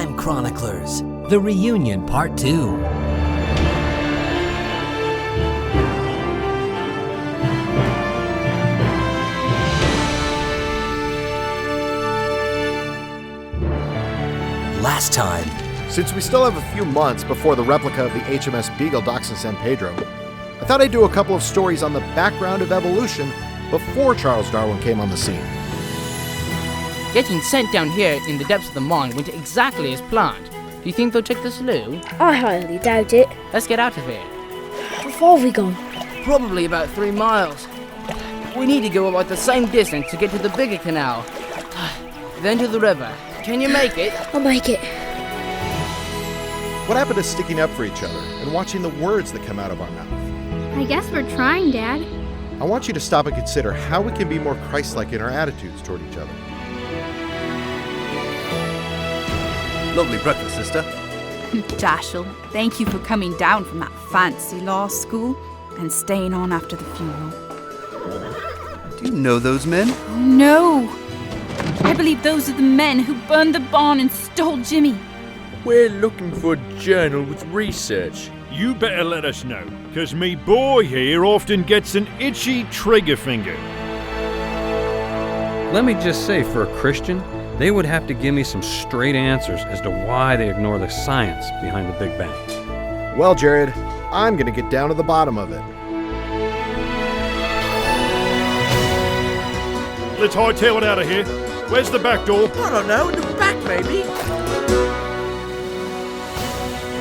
Time Chroniclers, The Reunion Part 2. Last time. Since we still have a few months before the replica of the HMS Beagle docks in San Pedro, I thought I'd do a couple of stories on the background of evolution before Charles Darwin came on the scene. Getting sent down here in the depths of the mine went exactly as planned. Do you think they'll check the slough? I highly doubt it. Let's get out of here. How far have we gone? Probably about 3 miles. We need to go about the same distance to get to the bigger canal. Then to the river. Can you make it? I'll make it. What happened to sticking up for each other and watching the words that come out of our mouth? I guess we're trying, Dad. I want you to stop and consider how we can be more Christ-like in our attitudes toward each other. Lovely breakfast, sister. Dashel, thank you for coming down from that fancy law school and staying on after the funeral. Do you know those men? Oh, no! I believe those are the men who burned the barn and stole Jimmy. We're looking for a journal with research. You better let us know, 'cause me boy here often gets an itchy trigger finger. Let me just say, for a Christian, they would have to give me some straight answers as to why they ignore the science behind the Big Bang. Well, Jared, I'm going to get down to the bottom of it. Let's hightail it out of here. Where's the back door? I don't know, in the back maybe?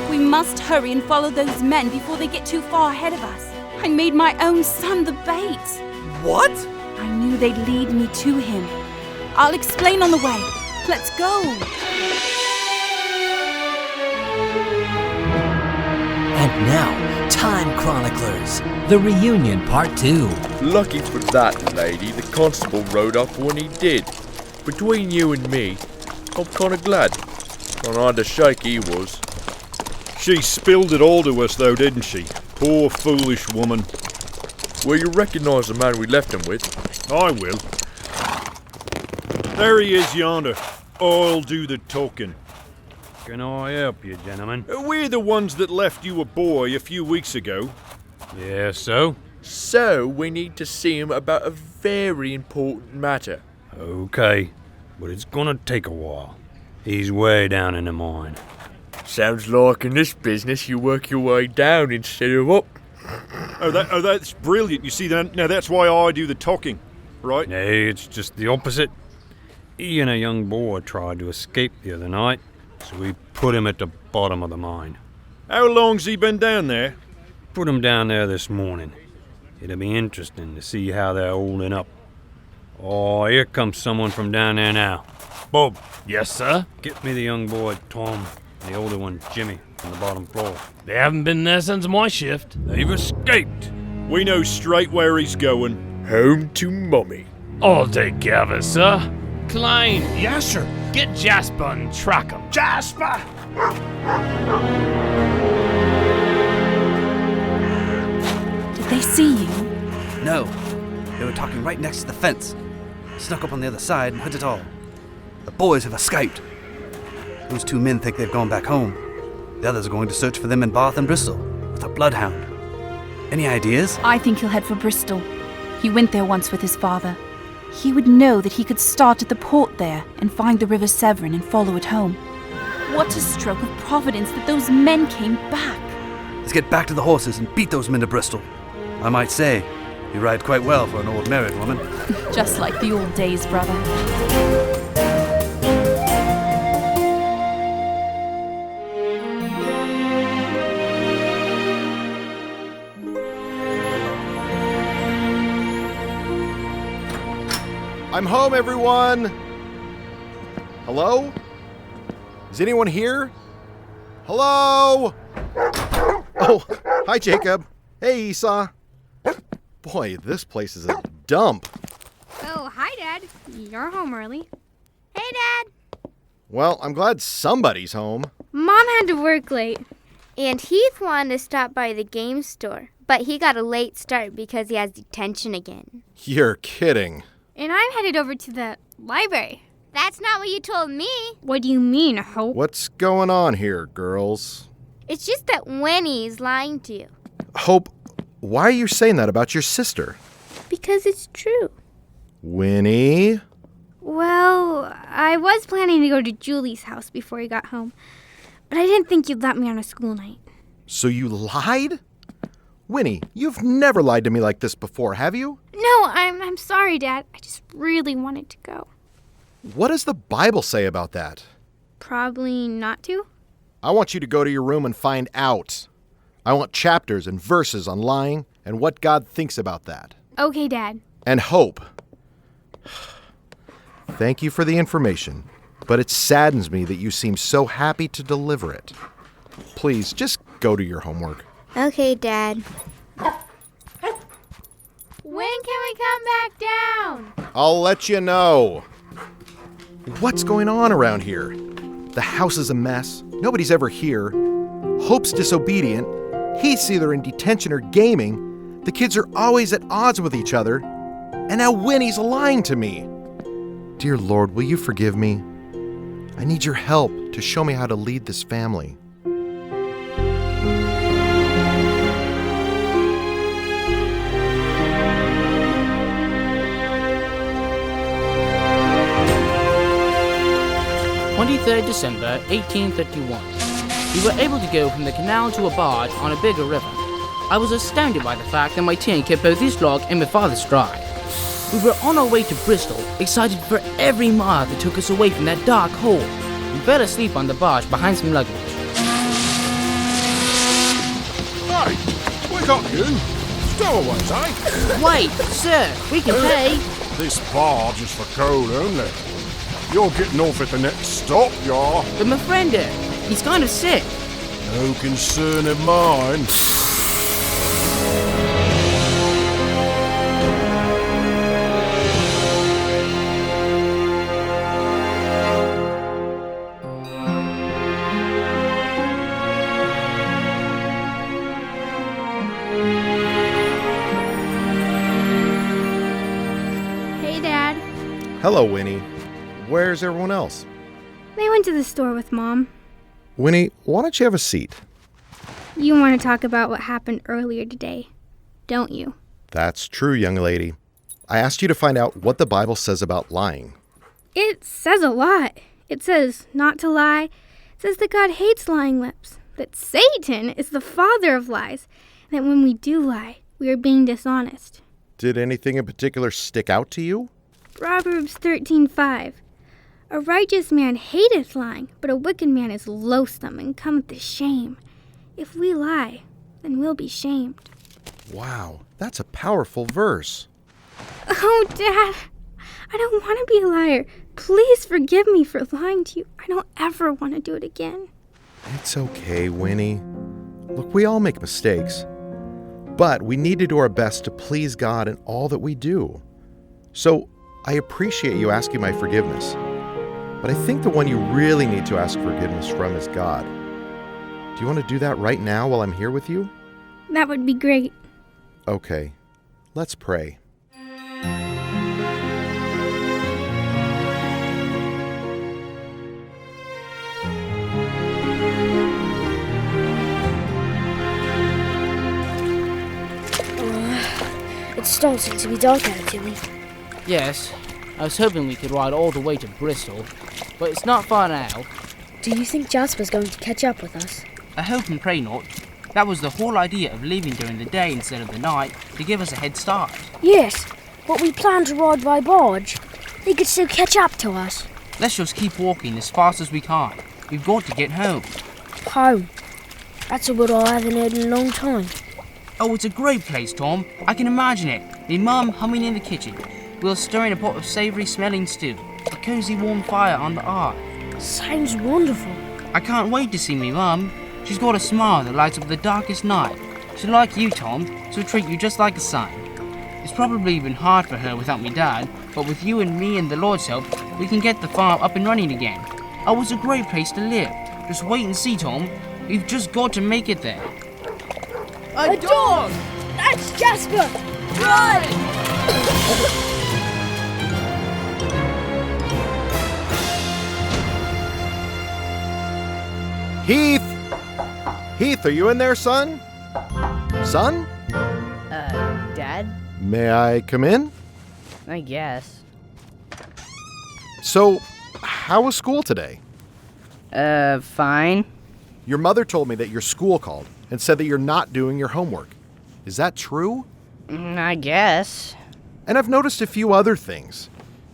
We must hurry and follow those men before they get too far ahead of us. I made my own son the bait. What? I knew they'd lead me to him. I'll explain on the way. Let's go. And now, Time Chroniclers, The Reunion Part 2. Lucky for that lady, the constable rode up when he did. Between you and me, I'm kinda glad. On either shake he was. She spilled it all to us though, didn't she? Poor foolish woman. Will you recognise the man we left him with? I will. There he is yonder. I'll do the talking. Can I help you, gentlemen? We're the ones that left you a boy a few weeks ago. Yeah, so? So, we need to see him about a very important matter. Okay, but it's gonna take a while. He's way down in the mine. Sounds like in this business you work your way down instead of up. That's brilliant. You see, now that's why I do the talking, right? Hey, it's just the opposite. He and a young boy tried to escape the other night, so we put him at the bottom of the mine. How long's he been down there? Put him down there this morning. It'll be interesting to see how they're holding up. Oh, here comes someone from down there now. Bob. Yes, sir? Get me the young boy, Tom, and the older one, Jimmy, from the bottom floor. They haven't been there since my shift. They've escaped. We know straight where he's going. Home to Mummy. I'll take care of it, sir. Klein. Yes, sir. Get Jasper and track him. Jasper! Did they see you? No. They were talking right next to the fence. Snuck up on the other side and hid it all. The boys have escaped. Those 2 men think they've gone back home. The others are going to search for them in Bath and Bristol with a bloodhound. Any ideas? I think he'll head for Bristol. He went there once with his father. He would know that he could start at the port there and find the River Severn and follow it home. What a stroke of providence that those men came back. Let's get back to the horses and beat those men to Bristol. I might say, you ride quite well for an old married woman. Just like the old days, brother. I'm home, everyone! Hello? Is anyone here? Hello? Oh, hi, Jacob. Hey, Esau. Boy, this place is a dump. Oh, hi, Dad. You're home early. Hey, Dad. Well, I'm glad somebody's home. Mom had to work late. And Heath wanted to stop by the game store, but he got a late start because he has detention again. You're kidding. And I'm headed over to the library. That's not what you told me. What do you mean, Hope? What's going on here, girls? It's just that Winnie's lying to you. Hope, why are you saying that about your sister? Because it's true. Winnie? Well, I was planning to go to Julie's house before you got home, but I didn't think you'd let me on a school night. So you lied? Winnie, you've never lied to me like this before, have you? No, I'm sorry, Dad. I just really wanted to go. What does the Bible say about that? Probably not to. I want you to go to your room and find out. I want chapters and verses on lying and what God thinks about that. Okay, Dad. And Hope. Thank you for the information, but it saddens me that you seem so happy to deliver it. Please, just go to your homework. Okay, Dad. When can we come back down? I'll let you know. What's going on around here? The house is a mess. Nobody's ever here. Hope's disobedient. He's either in detention or gaming. The kids are always at odds with each other. And now Winnie's lying to me. Dear Lord, will you forgive me? I need your help to show me how to lead this family. December 1831. We were able to go from the canal to a barge on a bigger river. I was astounded by the fact that my tin kept both his log and my father's dry. We were on our way to Bristol, excited for every mile that took us away from that dark hole. We fell asleep on the barge behind some luggage. Hey, we got you. Stowaways, eh? Wait, sir, we can pay. This barge is for coal only. You're getting off at the next stop, you are. But my friend here, he's kind of sick. No concern of mine. Hey, Dad. Hello, Winnie. Where's everyone else? They went to the store with Mom. Winnie, why don't you have a seat? You want to talk about what happened earlier today, don't you? That's true, young lady. I asked you to find out what the Bible says about lying. It says a lot. It says not to lie. It says that God hates lying lips, that Satan is the father of lies, and that when we do lie, we are being dishonest. Did anything in particular stick out to you? Proverbs 13:5. A righteous man hateth lying, but a wicked man is loathsome and cometh to shame. If we lie, then we'll be shamed. Wow, that's a powerful verse. Oh, Dad, I don't want to be a liar. Please forgive me for lying to you. I don't ever want to do it again. It's okay, Winnie. Look, we all make mistakes. But we need to do our best to please God in all that we do. So I appreciate you asking my forgiveness. But I think the one you really need to ask forgiveness from is God. Do you want to do that right now while I'm here with you? That would be great. Okay, let's pray. It's starting to be dark out, Jimmy. Yes, I was hoping we could ride all the way to Bristol, but it's not far now. Do you think Jasper's going to catch up with us? I hope and pray not. That was the whole idea of leaving during the day instead of the night, to give us a head start. Yes, but we plan to ride by barge. They could still catch up to us. Let's just keep walking as fast as we can. We've got to get home. Home? That's a word I haven't heard in a long time. Oh, it's a great place, Tom. I can imagine it. Me mum humming in the kitchen. We'll stir in a pot of savoury smelling stew. A cosy warm fire on the hearth. Sounds wonderful. I can't wait to see me mum. She's got a smile that lights up the darkest night. She'll like you, Tom, she'll treat you just like a son. It's probably been hard for her without me dad, but with you and me and the Lord's help, we can get the farm up and running again. Oh, it's a great place to live. Just wait and see, Tom. We've just got to make it there. A dog! That's Jasper! Run! Heath! Heath, are you in there, son? Son? Dad? May I come in? I guess. So, how was school today? Fine. Your mother told me that your school called and said that you're not doing your homework. Is that true? I guess. And I've noticed a few other things.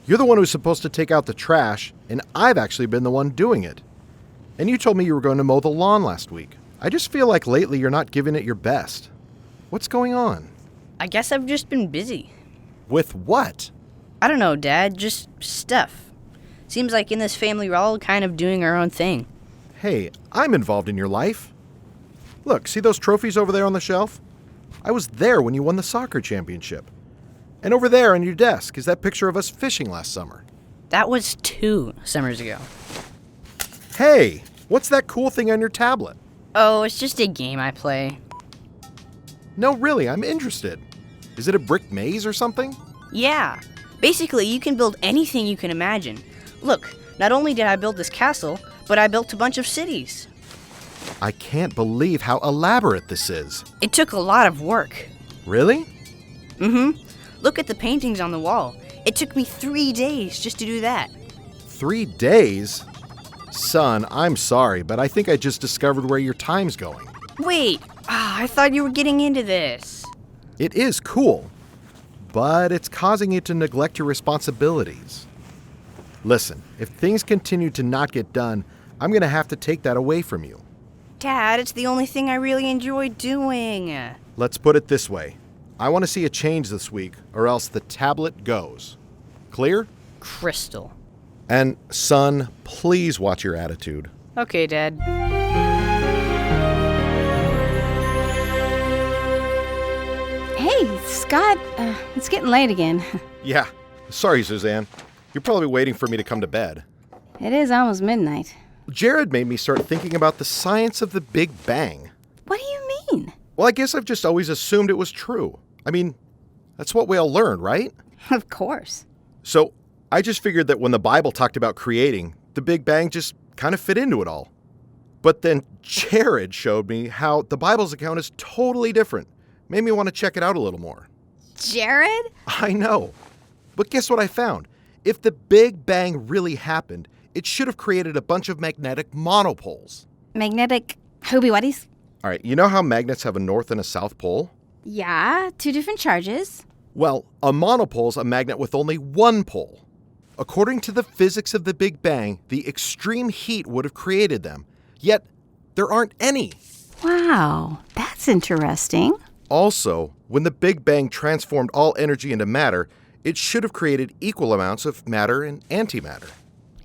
You're the one who's supposed to take out the trash, and I've actually been the one doing it. And you told me you were going to mow the lawn last week. I just feel like lately you're not giving it your best. What's going on? I guess I've just been busy. With what? I don't know, Dad. Just stuff. Seems like in this family we're all kind of doing our own thing. Hey, I'm involved in your life. Look, see those trophies over there on the shelf? I was there when you won the soccer championship. And over there on your desk is that picture of us fishing last summer. That was 2 summers ago. Hey, what's that cool thing on your tablet? Oh, it's just a game I play. No, really, I'm interested. Is it a brick maze or something? Yeah. Basically, you can build anything you can imagine. Look, not only did I build this castle, but I built a bunch of cities. I can't believe how elaborate this is. It took a lot of work. Really? Mm-hmm. Look at the paintings on the wall. It took me 3 days just to do that. 3 days? Son, I'm sorry, but I think I just discovered where your time's going. Wait, I thought you were getting into this. It is cool, but it's causing you to neglect your responsibilities. Listen, if things continue to not get done, I'm going to have to take that away from you. Dad, it's the only thing I really enjoy doing. Let's put it this way. I want to see a change this week, or else the tablet goes. Clear? Crystal. And, son, please watch your attitude. Okay, Dad. Hey, Scott, it's getting late again. Yeah. Sorry, Suzanne. You're probably waiting for me to come to bed. It is almost midnight. Jared made me start thinking about the science of the Big Bang. What do you mean? Well, I guess I've just always assumed it was true. I mean, that's what we all learned, right? Of course. So, I just figured that when the Bible talked about creating, the Big Bang just kind of fit into it all. But then Jared showed me how the Bible's account is totally different. Made me want to check it out a little more. Jared? I know. But guess what I found? If the Big Bang really happened, it should have created a bunch of magnetic monopoles. Magnetic hooby-wuddies? All right, you know how magnets have a north and a south pole? Yeah, 2 different charges. Well, a monopole's a magnet with only one pole. According to the physics of the Big Bang, the extreme heat would have created them. Yet, there aren't any. Wow, that's interesting. Also, when the Big Bang transformed all energy into matter, it should have created equal amounts of matter and antimatter.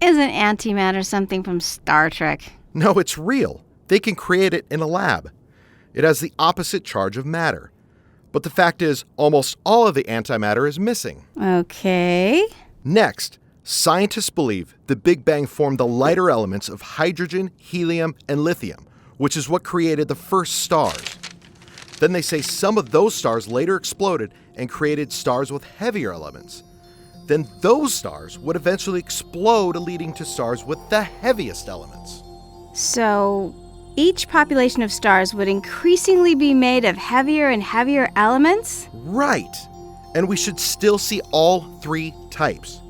Isn't antimatter something from Star Trek? No, it's real. They can create it in a lab. It has the opposite charge of matter. But the fact is, almost all of the antimatter is missing. Okay. Next, scientists believe the Big Bang formed the lighter elements of hydrogen, helium, and lithium, which is what created the first stars. Then they say some of those stars later exploded and created stars with heavier elements. Then those stars would eventually explode, leading to stars with the heaviest elements. So, each population of stars would increasingly be made of heavier and heavier elements? Right. And we should still see all 3 types.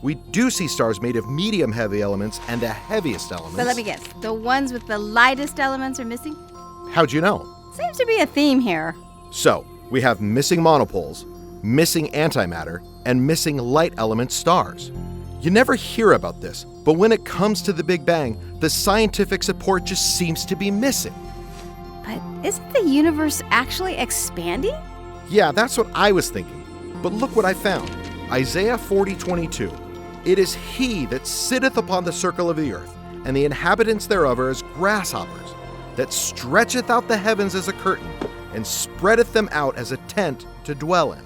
We do see stars made of medium heavy elements and the heaviest elements. But let me guess, the ones with the lightest elements are missing? How'd you know? Seems to be a theme here. So, we have missing monopoles, missing antimatter, and missing light element stars. You never hear about this, but when it comes to the Big Bang, the scientific support just seems to be missing. But isn't the universe actually expanding? Yeah, that's what I was thinking. But look what I found. Isaiah 40:22. It is he that sitteth upon the circle of the earth, and the inhabitants thereof are as grasshoppers, that stretcheth out the heavens as a curtain, and spreadeth them out as a tent to dwell in.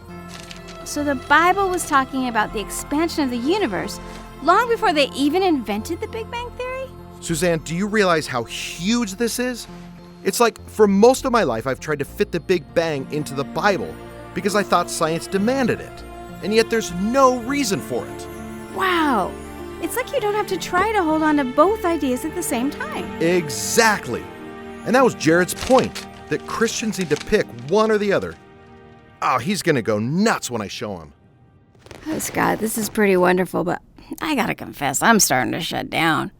So the Bible was talking about the expansion of the universe long before they even invented the Big Bang Theory? Suzanne, do you realize how huge this is? It's like, for most of my life, I've tried to fit the Big Bang into the Bible because I thought science demanded it. And yet there's no reason for it. Wow, It's like you don't have to try to hold on to both ideas at the same time. Exactly. And that was Jared's point, that Christians need to pick one or the other. Oh, he's gonna go nuts when I show him. Oh, Scott, this is pretty wonderful, but I gotta confess, I'm starting to shut down.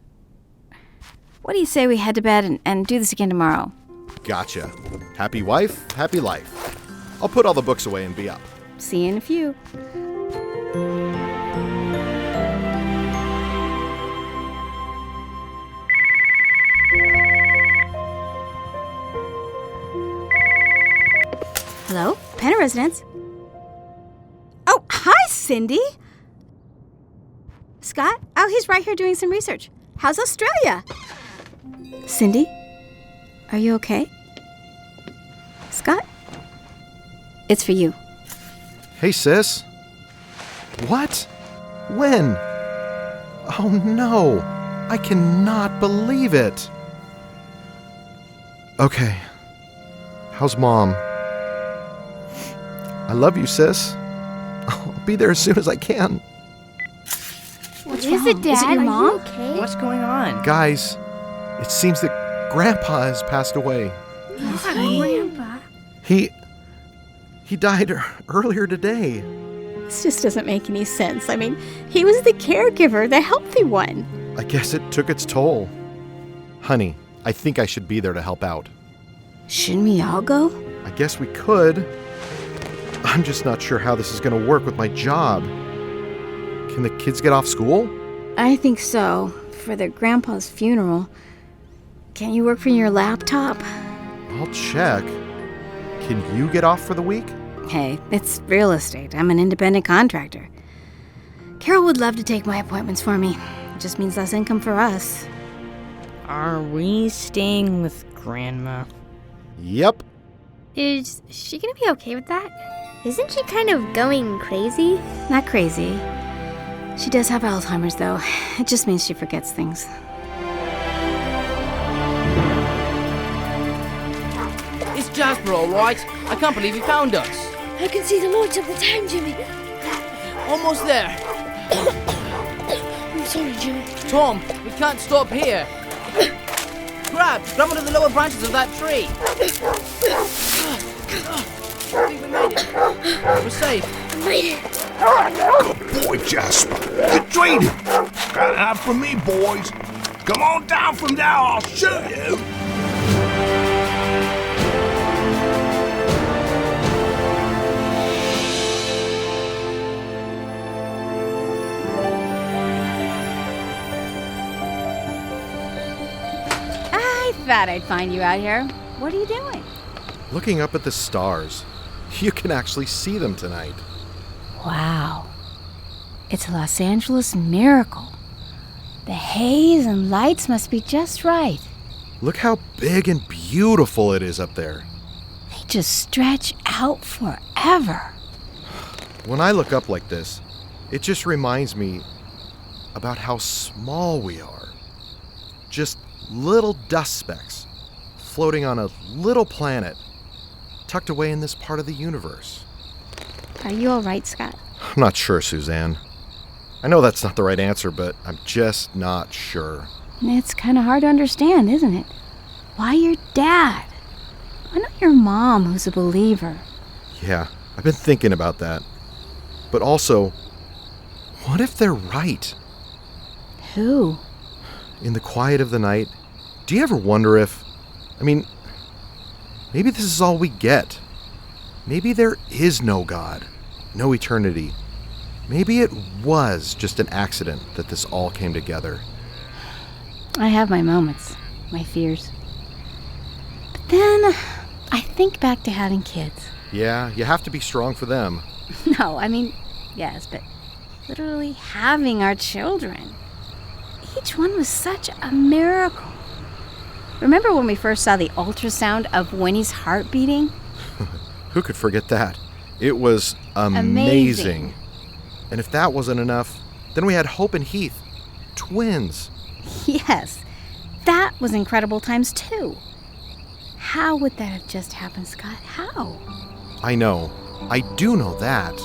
What do you say we head to bed and do this again tomorrow? Gotcha. Happy wife, happy life. I'll put all the books away and be up. See you in a few. Hello? Penn Residence? Oh, hi, Cindy! Scott? Oh, he's right here doing some research. How's Australia? Cindy? Are you okay? Scott? It's for you. Hey, sis. What? When? Oh, no. I cannot believe it. Okay. How's Mom? I love you, sis. I'll be there as soon as I can. What is it, Dad? Is it your mom? Are you okay? What's going on? Guys, it seems that Grandpa has passed away. Grandpa. He died earlier today. This just doesn't make any sense. I mean, he was the caregiver, the healthy one. I guess it took its toll. Honey, I think I should be there to help out. Shouldn't we all go? I guess we could. I'm just not sure how this is going to work with my job. Can the kids get off school? I think so. For their grandpa's funeral. Can you work from your laptop? I'll check. Can you get off for the week? Hey, it's real estate. I'm an independent contractor. Carol would love to take my appointments for me. It just means less income for us. Are we staying with Grandma? Yep. Is she gonna be okay with that? Isn't she kind of going crazy? Not crazy. She does have Alzheimer's, though. It just means she forgets things. It's Jasper, all right. I can't believe he found us. I can see the lights of the town, Jimmy. Almost there. I'm sorry, Jimmy. Tom, we can't stop here. Grab one of the lower branches of that tree. I think we made it. We're safe. I made it. Good boy, Jasper. Good training. Got out from me, boys. Come on down from there, I'll show you. I thought I'd find you out here. What are you doing? Looking up at the stars. You can actually see them tonight. Wow. It's a Los Angeles miracle. The haze and lights must be just right. Look how big and beautiful it is up there. They just stretch out forever. When I look up like this, it just reminds me about how small we are. Just little dust specks floating on a little planet tucked away in this part of the universe. Are you all right, Scott? I'm not sure, Suzanne. I know that's not the right answer, but I'm just not sure. It's kind of hard to understand, isn't it? Why your dad? Why not your mom, who's a believer? Yeah, I've been thinking about that. But also, what if they're right? Who? In the quiet of the night, do you ever wonder if... maybe this is all we get. Maybe there is no God, no eternity. Maybe it was just an accident that this all came together. I have my moments, my fears. But then I think back to having kids. Yeah, you have to be strong for them. No, yes, but literally having our children. Each one was such a miracle. Remember when we first saw the ultrasound of Winnie's heart beating? Who could forget that? It was amazing. And if that wasn't enough, then we had Hope and Heath, twins. Yes, that was incredible times two. How would that have just happened, Scott? How? I know. I do know that.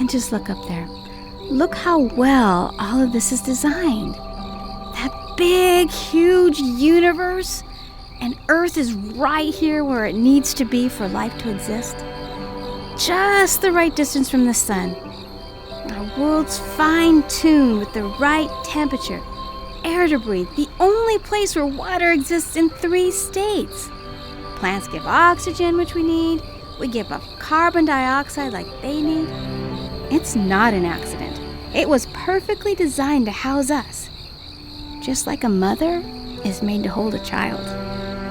And just look up there. Look how well all of this is designed. That big, huge universe, and Earth is right here where it needs to be for life to exist. Just the right distance from the sun. Our world's fine-tuned with the right temperature, air to breathe, the only place where water exists in 3 states. Plants give oxygen, which we need. We give off carbon dioxide like they need. It's not an accident. It was perfectly designed to house us. Just like a mother is made to hold a child.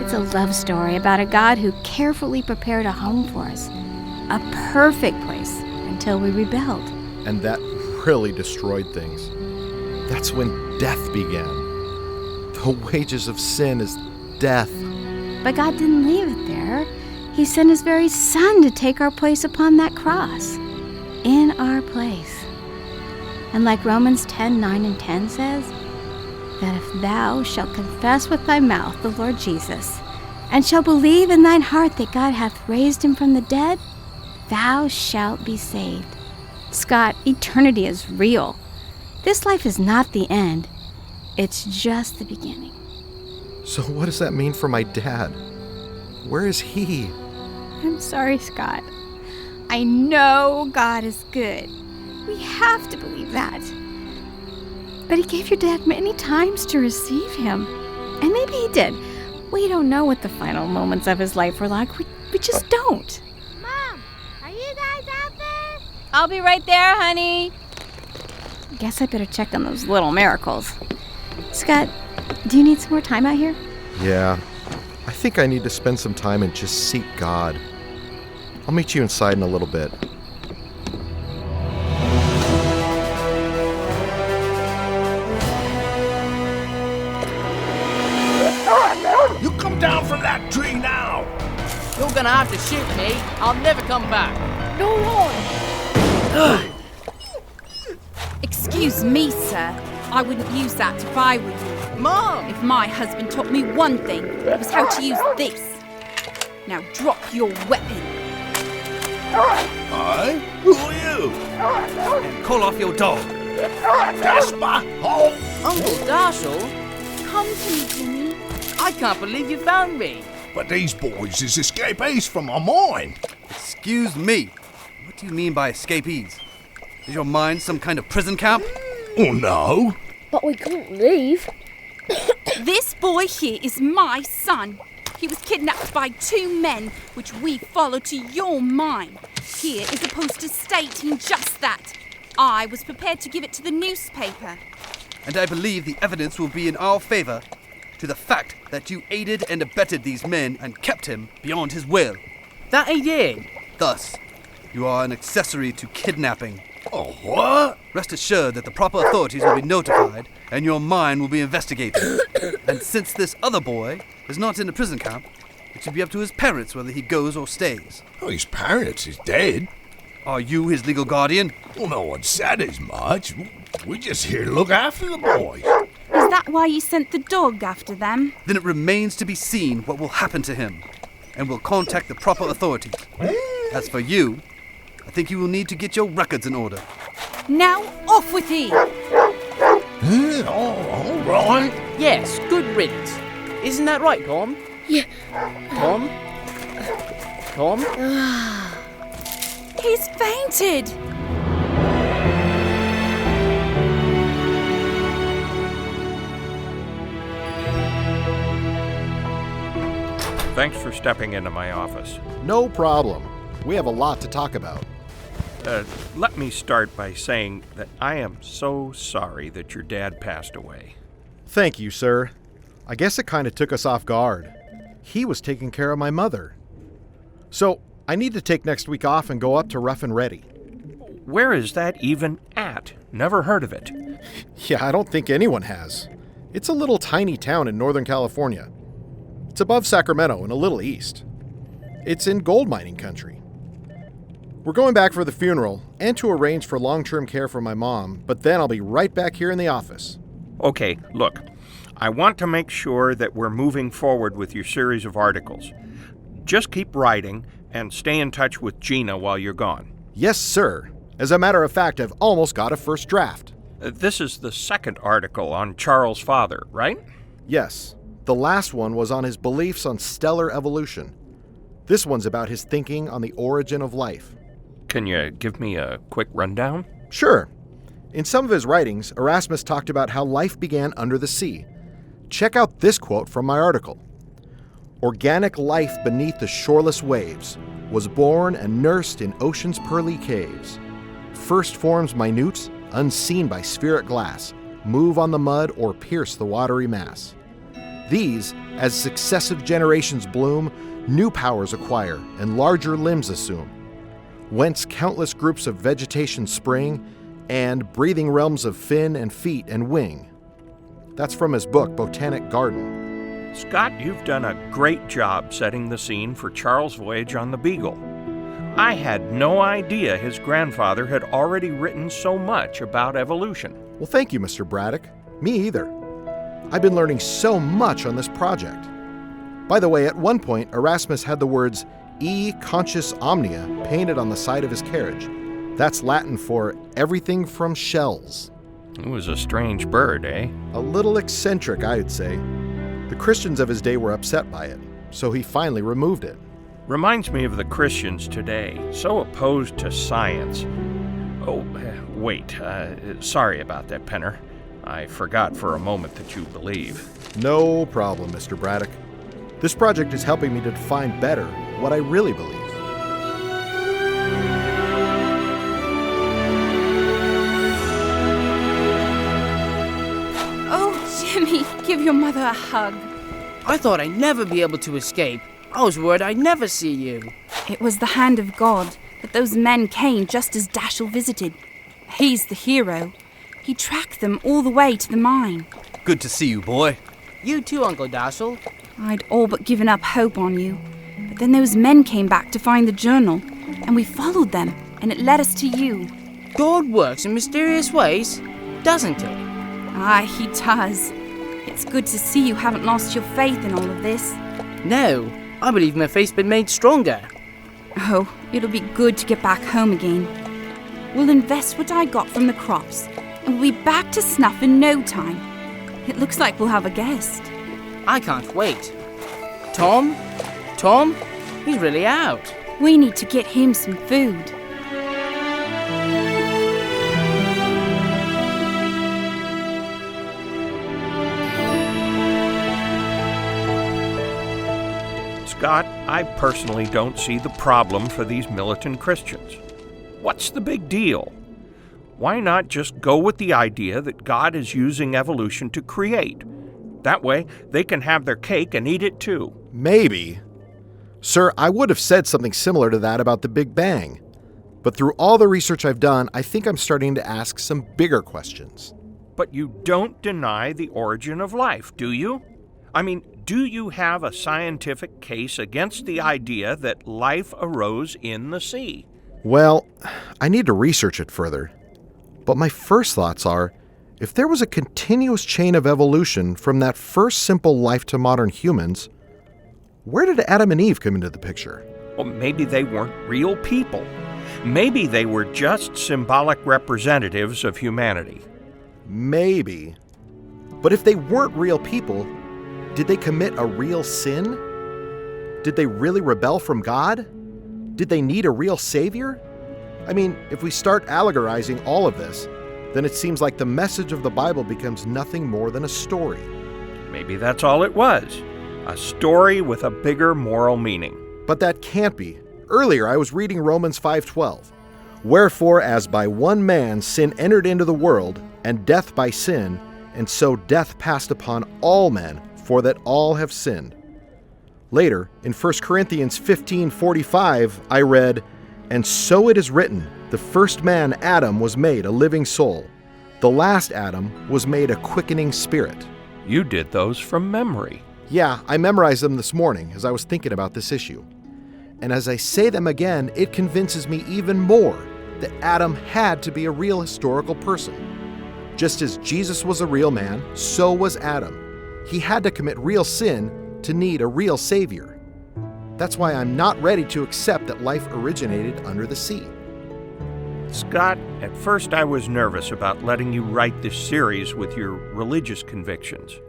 It's a love story about a God who carefully prepared a home for us. A perfect place until we rebelled. And that really destroyed things. That's when death began. The wages of sin is death. But God didn't leave it there. He sent his very Son to take our place upon that cross. In our place. And like Romans 10:9 and 10 says, that if thou shalt confess with thy mouth the Lord Jesus, and shalt believe in thine heart that God hath raised him from the dead, thou shalt be saved. Scott, eternity is real. This life is not the end. It's just the beginning. So what does that mean for my dad? Where is he? I'm sorry, Scott. I know God is good. We have to believe that. But he gave your dad many times to receive him. And maybe he did. We don't know what the final moments of his life were like. We just don't. Mom, are you guys out there? I'll be right there, honey. Guess I better check on those little miracles. Scott, do you need some more time out here? Yeah, I think I need to spend some time and just seek God. I'll meet you inside in a little bit. You come down from that tree now. You're gonna have to shoot me. I'll never come back. No one! Excuse me, sir. I wouldn't use that if I were you. Mom! If my husband taught me one thing, it was how to use this. Now drop your weapon. Aye? Who are you? And call off your dog. Jasper! Oh! Uncle Darshall? Come to me, Jimmy. I can't believe you found me. But these boys is escapees from my mind. Excuse me. What do you mean by escapees? Is your mind some kind of prison camp? Oh, no. But we can't leave. This boy here is my son. He was kidnapped by 2 men, which we followed to your mine. Here is a poster stating just that. I was prepared to give it to the newspaper. And I believe the evidence will be in our favor to the fact that you aided and abetted these men and kept him beyond his will. That he did? Thus, you are an accessory to kidnapping. Oh, what? Rest assured that the proper authorities will be notified and your mine will be investigated. And since this other boy is not in a prison camp, it should be up to his parents whether he goes or stays. Oh, his parents is dead. Are you his legal guardian? Well, no one said as much. We just here to look after the boys. Is that why you sent the dog after them? Then it remains to be seen what will happen to him, and we'll contact the proper authorities. As for you, I think you will need to get your records in order. Now off with ye! All right. Yes, good riddance. Isn't that right, Tom? Yeah. Tom? Tom? He's fainted! Thanks for stepping into my office. No problem. We have a lot to talk about. Let me start by saying that I am so sorry that your dad passed away. Thank you, sir. I guess it kind of took us off guard. He was taking care of my mother. So, I need to take next week off and go up to Rough and Ready. Where is that even at? Never heard of it. Yeah, I don't think anyone has. It's a little tiny town in Northern California. It's above Sacramento and a little east. It's in gold mining country. We're going back for the funeral and to arrange for long-term care for my mom, but then I'll be right back here in the office. Okay, look. I want to make sure that we're moving forward with your series of articles. Just keep writing and stay in touch with Gina while you're gone. Yes, sir. As a matter of fact, I've almost got a first draft. This is the second article on Charles' father, right? Yes. The last one was on his beliefs on stellar evolution. This one's about his thinking on the origin of life. Can you give me a quick rundown? Sure. In some of his writings, Erasmus talked about how life began under the sea. Check out this quote from my article. Organic life beneath the shoreless waves was born and nursed in ocean's pearly caves. First forms minute, unseen by spheric glass, move on the mud or pierce the watery mass. These, as successive generations bloom, new powers acquire and larger limbs assume, whence countless groups of vegetation spring and breathing realms of fin and feet and wing. That's from his book, Botanic Garden. Scott, you've done a great job setting the scene for Charles' voyage on the Beagle. I had no idea his grandfather had already written so much about evolution. Well, thank you, Mr. Braddock. Me either. I've been learning so much on this project. By the way, at one point, Erasmus had the words E conscious omnia painted on the side of his carriage. That's Latin for everything from shells. It was a strange bird, eh? A little eccentric, I'd say. The Christians of his day were upset by it, so he finally removed it. Reminds me of the Christians today, so opposed to science. Oh, wait, sorry about that, Penner. I forgot for a moment that you believe. No problem, Mr. Braddock. This project is helping me to define better what I really believe. Oh, Jimmy, give your mother a hug. I thought I'd never be able to escape. I was worried I'd never see you. It was the hand of God, but those men came just as Dashel visited. He's the hero. He tracked them all the way to the mine. Good to see you, boy. You too, Uncle Dashel. I'd all but given up hope on you. But then those men came back to find the journal, and we followed them, and it led us to you. God works in mysterious ways, doesn't it? Aye, he does. It's good to see you haven't lost your faith in all of this. No, I believe my faith's been made stronger. Oh, it'll be good to get back home again. We'll invest what I got from the crops, and we'll be back to snuff in no time. It looks like we'll have a guest. I can't wait. Tom? Tom? He's really out. We need to get him some food. Scott, I personally don't see the problem for these militant Christians. What's the big deal? Why not just go with the idea that God is using evolution to create? That way, they can have their cake and eat it too. Maybe. Sir, I would have said something similar to that about the Big Bang. But through all the research I've done, I think I'm starting to ask some bigger questions. But you don't deny the origin of life, do you? I mean, do you have a scientific case against the idea that life arose in the sea? Well, I need to research it further. But my first thoughts are, if there was a continuous chain of evolution from that first simple life to modern humans, where did Adam and Eve come into the picture? Well, maybe they weren't real people. Maybe they were just symbolic representatives of humanity. Maybe. But if they weren't real people, did they commit a real sin? Did they really rebel from God? Did they need a real savior? I mean, if we start allegorizing all of this, then it seems like the message of the Bible becomes nothing more than a story. Maybe that's all it was. A story with a bigger moral meaning. But that can't be. Earlier, I was reading Romans 5:12. Wherefore, as by one man sin entered into the world, and death by sin, and so death passed upon all men, for that all have sinned. Later, in 1 Corinthians 15:45, I read, and so it is written, the first man, Adam, was made a living soul. The last Adam was made a quickening spirit. You did those from memory. Yeah, I memorized them this morning as I was thinking about this issue. And as I say them again, it convinces me even more that Adam had to be a real historical person. Just as Jesus was a real man, so was Adam. He had to commit real sin to need a real savior. That's why I'm not ready to accept that life originated under the sea. Scott, at first I was nervous about letting you write this series with your religious convictions.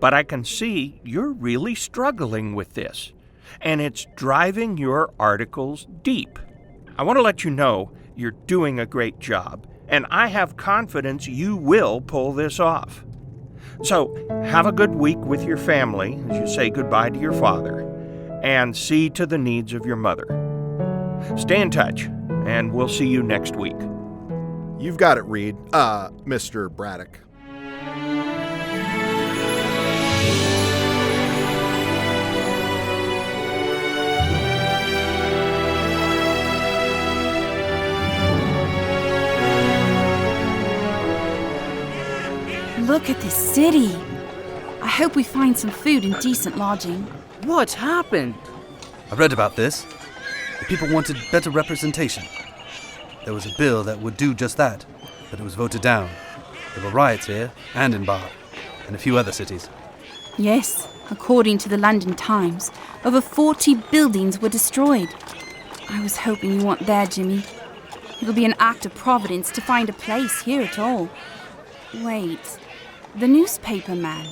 But I can see you're really struggling with this, and it's driving your articles deep. I want to let you know you're doing a great job, and I have confidence you will pull this off. So, have a good week with your family as you say goodbye to your father, and see to the needs of your mother. Stay in touch, and we'll see you next week. You've got it, Reed. Mr. Braddock. Look at this city. I hope we find some food and decent lodging. What's happened? I read about this. The people wanted better representation. There was a bill that would do just that, but it was voted down. There were riots here and in Bath, and a few other cities. Yes, according to the London Times, over 40 buildings were destroyed. I was hoping you weren't there, Jimmy. It'll be an act of providence to find a place here at all. Wait, the newspaper man.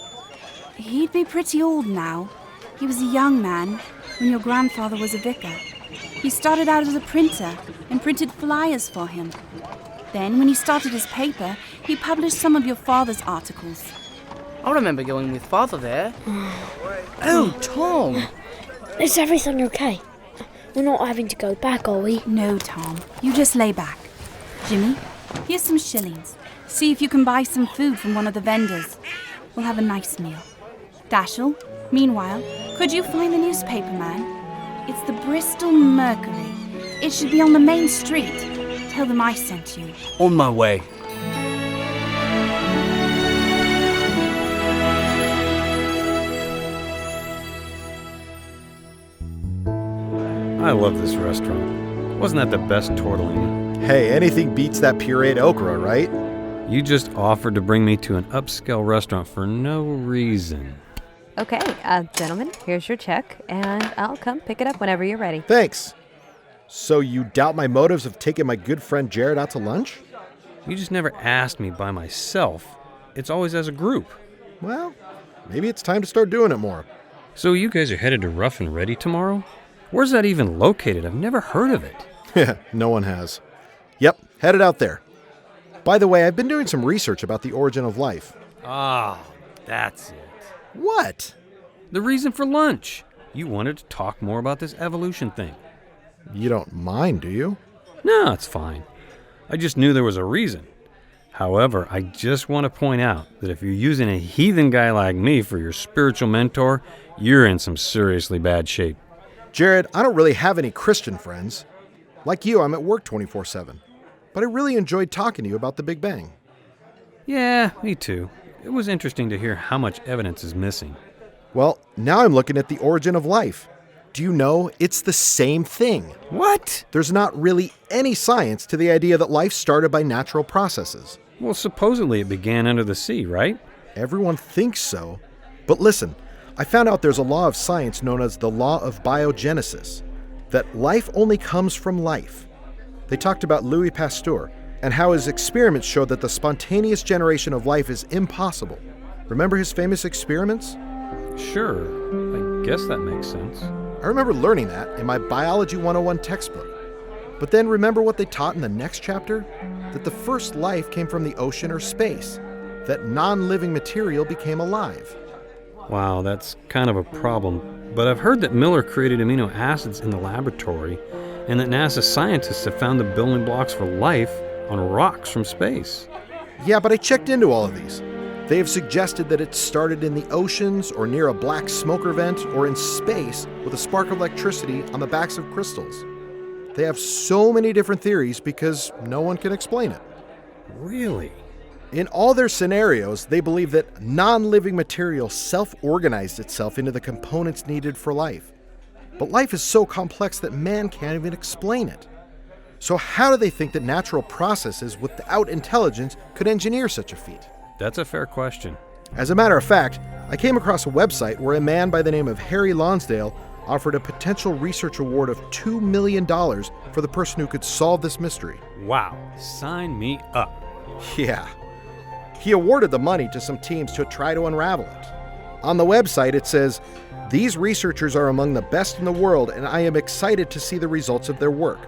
He'd be pretty old now. He was a young man when your grandfather was a vicar. He started out as a printer and printed flyers for him. Then, when he started his paper, he published some of your father's articles. I remember going with Father there. Oh, Tom! Is everything okay? We're not having to go back, are we? No, Tom. You just lay back. Jimmy, here's some shillings. See if you can buy some food from one of the vendors. We'll have a nice meal. Dashiell, meanwhile, could you find the newspaper man? It's the Bristol Mercury. It should be on the main street. Tell them I sent you. On my way. I love this restaurant. Wasn't that the best tortellini? Hey, anything beats that pureed okra, right? You just offered to bring me to an upscale restaurant for no reason. Okay, gentlemen, here's your check, and I'll come pick it up whenever you're ready. Thanks. So you doubt my motives of taking my good friend Jared out to lunch? You just never asked me by myself. It's always as a group. Well, maybe it's time to start doing it more. So you guys are headed to Rough and Ready tomorrow? Where's that even located? I've never heard of it. Yeah, no one has. Yep, headed out there. By the way, I've been doing some research about the origin of life. Ah, that's it. What? The reason for lunch. You wanted to talk more about this evolution thing. You don't mind, do you? No, it's fine. I just knew there was a reason. However, I just want to point out that if you're using a heathen guy like me for your spiritual mentor, you're in some seriously bad shape. Jared, I don't really have any Christian friends. Like you, I'm at work 24/7. But I really enjoyed talking to you about the Big Bang. Yeah, me too. It was interesting to hear how much evidence is missing. Well, now I'm looking at the origin of life. Do you know, it's the same thing. What? There's not really any science to the idea that life started by natural processes. Well, supposedly it began under the sea, right? Everyone thinks so. But listen, I found out there's a law of science known as the law of biogenesis, that life only comes from life. They talked about Louis Pasteur and how his experiments showed that the spontaneous generation of life is impossible. Remember his famous experiments? Sure, I guess that makes sense. I remember learning that in my Biology 101 textbook. But then remember what they taught in the next chapter? That the first life came from the ocean or space, that non-living material became alive. Wow, that's kind of a problem. But I've heard that Miller created amino acids in the laboratory, and that NASA scientists have found the building blocks for life on rocks from space. Yeah, but I checked into all of these. They have suggested that it started in the oceans or near a black smoker vent or in space with a spark of electricity on the backs of crystals. They have so many different theories because no one can explain it. Really? In all their scenarios, they believe that non-living material self-organized itself into the components needed for life. But life is so complex that man can't even explain it. So how do they think that natural processes without intelligence could engineer such a feat? That's a fair question. As a matter of fact, I came across a website where a man by the name of Harry Lonsdale offered a potential research award of $2 million for the person who could solve this mystery. Wow, sign me up. Yeah. He awarded the money to some teams to try to unravel it. On the website, it says, "These researchers are among the best in the world, and I am excited to see the results of their work."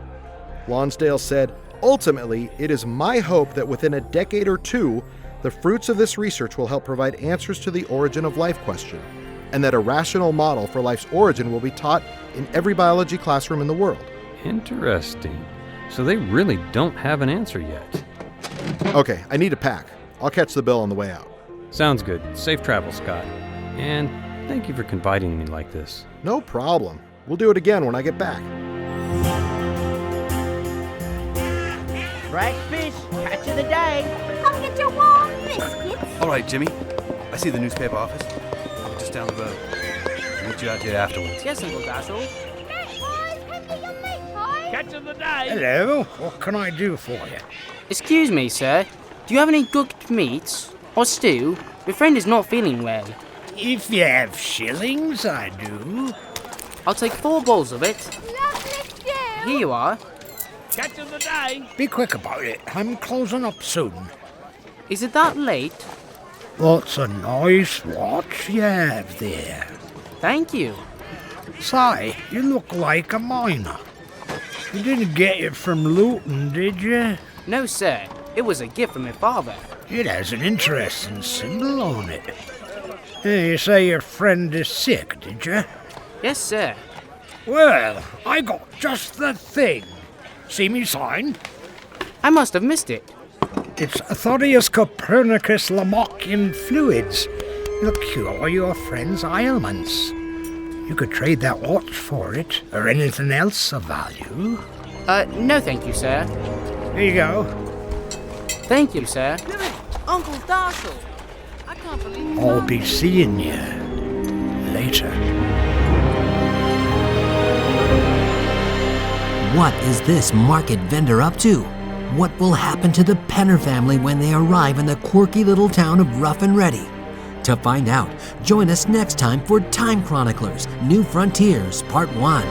Lonsdale said, "Ultimately, it is my hope that within a decade or two, the fruits of this research will help provide answers to the origin of life question, and that a rational model for life's origin will be taught in every biology classroom in the world." Interesting. So they really don't have an answer yet. Okay, I need to pack. I'll catch the bill on the way out. Sounds good. Safe travel, Scott. And thank you for confiding in me like this. No problem. We'll do it again when I get back. Fresh fish, catch of the day. Come get your warm biscuits. All right, Jimmy. I see the newspaper office. We're just down the road. I'll meet you out here afterwards. Yes, Uncle Dashiell. Catch of the day. Hello, what can I do for you? Excuse me, sir. Do you have any cooked meats? Or stew? Your friend is not feeling well. If you have shillings, I do. I'll take 4 bowls of it. Here you are. Catch of the day. Be quick about it. I'm closing up soon. Is it that late? What's a nice watch you have there? Thank you. Say, you look like a miner. You didn't get it from Luton, did you? No, sir. It was a gift from my father. It has an interesting symbol on it. You say your friend is sick, did you? Yes, sir. Well, I got just the thing. See me sign? I must have missed it. It's Thorius Copernicus Lamarckian fluids. It'll cure your friend's ailments. You could trade that watch for it, or anything else of value. No thank you, sir. Here you go. Thank you, sir. Uncle Dashiell! I can't believe I'll be seeing you later. What is this market vendor up to? What will happen to the Penner family when they arrive in the quirky little town of Rough and Ready? To find out, join us next time for Time Chroniclers, New Frontiers, Part 1.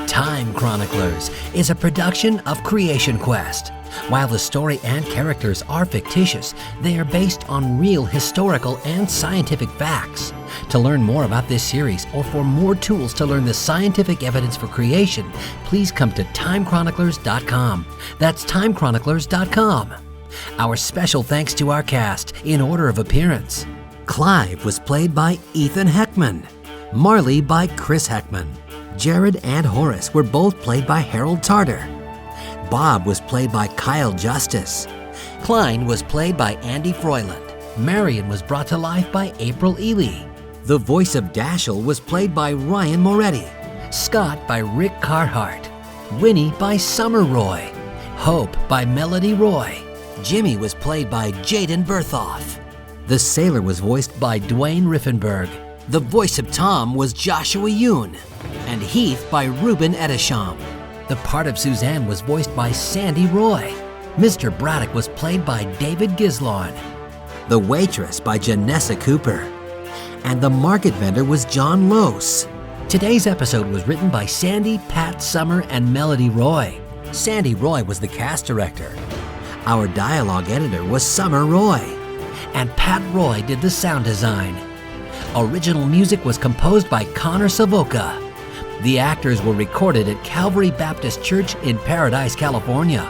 Time Chroniclers is a production of Creation Quest. While the story and characters are fictitious, they are based on real historical and scientific facts. To learn more about this series or for more tools to learn the scientific evidence for creation, please come to timechroniclers.com. That's timechroniclers.com. Our special thanks to our cast in order of appearance. Clive was played by Ethan Heckman. Marley by Chris Heckman. Jared and Horace were both played by Harold Tarter. Bob was played by Kyle Justice. Klein was played by Andy Froyland. Marion was brought to life by April Ely. The voice of Dashiell was played by Ryan Moretti. Scott by Rick Carhart. Winnie by Summer Roy. Hope by Melody Roy. Jimmy was played by Jaden Berthoff. The sailor was voiced by Dwayne Riffenberg. The voice of Tom was Joshua Yoon. And Heath by Ruben Edisham. The part of Suzanne was voiced by Sandy Roy. Mr. Braddock was played by David Gislon. The waitress by Janessa Cooper. And the market vendor was John Lose. Today's episode was written by Sandy, Pat Summer, and Melody Roy. Sandy Roy was the cast director. Our dialogue editor was Summer Roy. And Pat Roy did the sound design. Original music was composed by Connor Savoca. The actors were recorded at Calvary Baptist Church in Paradise, California.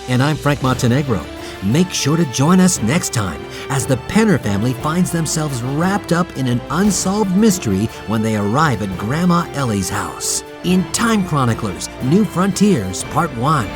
And I'm Frank Montenegro. Make sure to join us next time as the Penner family finds themselves wrapped up in an unsolved mystery when they arrive at Grandma Ellie's house in Time Chroniclers, New Frontiers, Part 1.